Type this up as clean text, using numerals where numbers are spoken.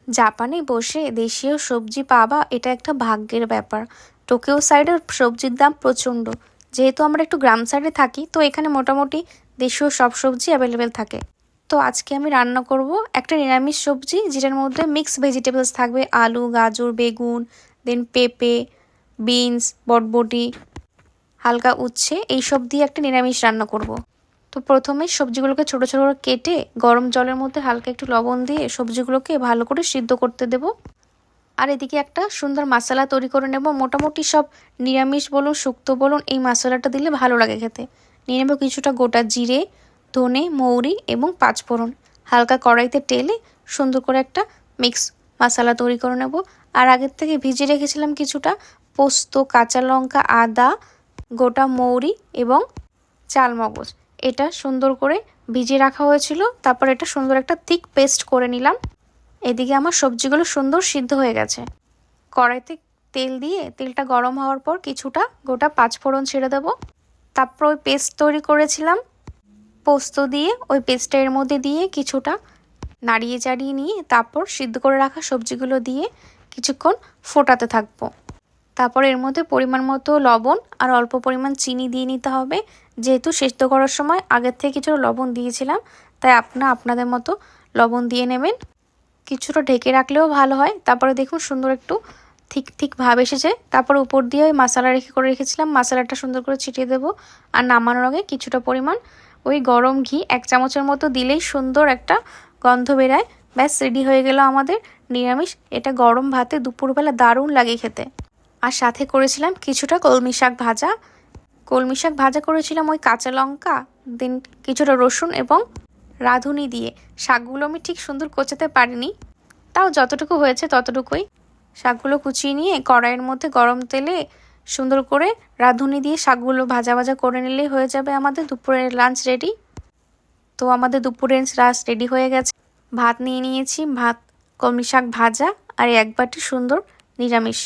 জাপানে বসে দেশীয় সবজি পাওয়া এটা একটা ভাগ্যের ব্যাপার। টোকিও সাইডের সবজির দাম প্রচণ্ড। যেহেতু আমরা একটু গ্রাম সাইডে থাকি, তো এখানে মোটামুটি দেশীয় সব সবজি অ্যাভেলেবেল থাকে। তো আজকে আমি রান্না করব একটা নিরামিষ সবজি, যেটার মধ্যে মিক্স ভেজিটেবলস থাকবে, আলু, গাজর, বেগুন, দেন পেঁপে, বিনস, বটবটি, হালকা উচ্ছে, এইসব দিয়ে একটা নিরামিষ রান্না করব। তো প্রথমে সবজিগুলোকে ছোট ছোট করে কেটে গরম জলের মধ্যে হালকা একটু লবণ দিয়ে সবজিগুলোকে ভালো করে সিদ্ধ করতে দেব। আর এদিকে একটা সুন্দর মশলা তৈরি করে নেব। মোটামুটি সব নিরামিষ বলুন শুক্তো বলুন, এই মশলাটা দিলে ভালো লাগে খেতে। নিয়ে নেব কিছুটা গোটা জিরে, ধনে, মৌরি এবং পাঁচফোড়ন। হালকা কড়াইতে টেলে সুন্দর করে একটা মিক্স মশলা তৈরি করে নেব। আর আগের থেকে ভিজিয়ে রেখেছিলাম কিছুটা পোস্ত, কাঁচা লঙ্কা, আদা, গোটা মৌরি এবং চালমগজ। এটা সুন্দর করে ভিজিয়ে রাখা হয়েছিল। তারপর এটা সুন্দর একটা থিক পেস্ট করে নিলাম। এদিকে আমার সবজিগুলো সুন্দর সিদ্ধ হয়ে গেছে। কড়াইতে তেল দিয়ে তেলটা গরম হওয়ার পর কিছুটা গোটা পাঁচফোড়ন ছেড়ে দেব। তারপর ওই পেস্ট তৈরি করেছিলাম পোস্ত দিয়ে, ওই পেস্টটা এর মধ্যে দিয়ে কিছুটা নাড়িয়ে চাড়িয়ে নিয়ে তারপর সিদ্ধ করে রাখা সবজিগুলো দিয়ে কিছুক্ষণ ফোটাতে থাকবো। তারপর এর মধ্যে পরিমাণ মতো লবণ আর অল্প পরিমাণ চিনি দিয়ে নিতে হবে। যেহেতু সিদ্ধ করার সময় আগের থেকে কিছুটা লবণ দিয়েছিলাম, তাই আপনাদের মতো লবণ দিয়ে নেবেন। কিছুটা ঢেকে রাখলেও ভালো হয়। তারপরে দেখুন সুন্দর একটু ঠিক ভাব এসেছে। তারপর উপর দিয়ে ওই মশলা রেখেছিলাম, মশলাটা সুন্দর করে ছিটিয়ে দেবো। আর নামানোর আগে কিছুটা পরিমাণ ওই গরম ঘি 1 চামচের মতো দিলেই সুন্দর একটা গন্ধ বেরায়। ব্যাস রেডি হয়ে গেল আমাদের নিরামিষ। এটা গরম ভাতে দুপুরবেলা দারুণ লাগে খেতে। আর সাথে করেছিলাম কিছুটা কলমি শাক ভাজা। কলমি শাক ভাজা করেছিলাম ওই কাঁচা লঙ্কা, দেন কিছুটা রসুন এবং রাঁধুনি দিয়ে। শাকগুলো আমি ঠিক সুন্দর কোচাতে পারিনি, তাও যতটুকু হয়েছে ততটুকুই। শাকগুলো কুচিয়ে নিয়ে কড়াইয়ের মধ্যে গরম তেলে সুন্দর করে রাঁধুনি দিয়ে শাকগুলো ভাজা ভাজা করে নিলেই হয়ে যাবে আমাদের দুপুরের লাঞ্চ রেডি। তো আমাদের দুপুরের লাঞ্চ রেডি হয়ে গেছে। ভাত নিয়ে নিয়েছি, ভাত, কলমি শাক ভাজা আর এক বাটি সুন্দর নিরামিষ।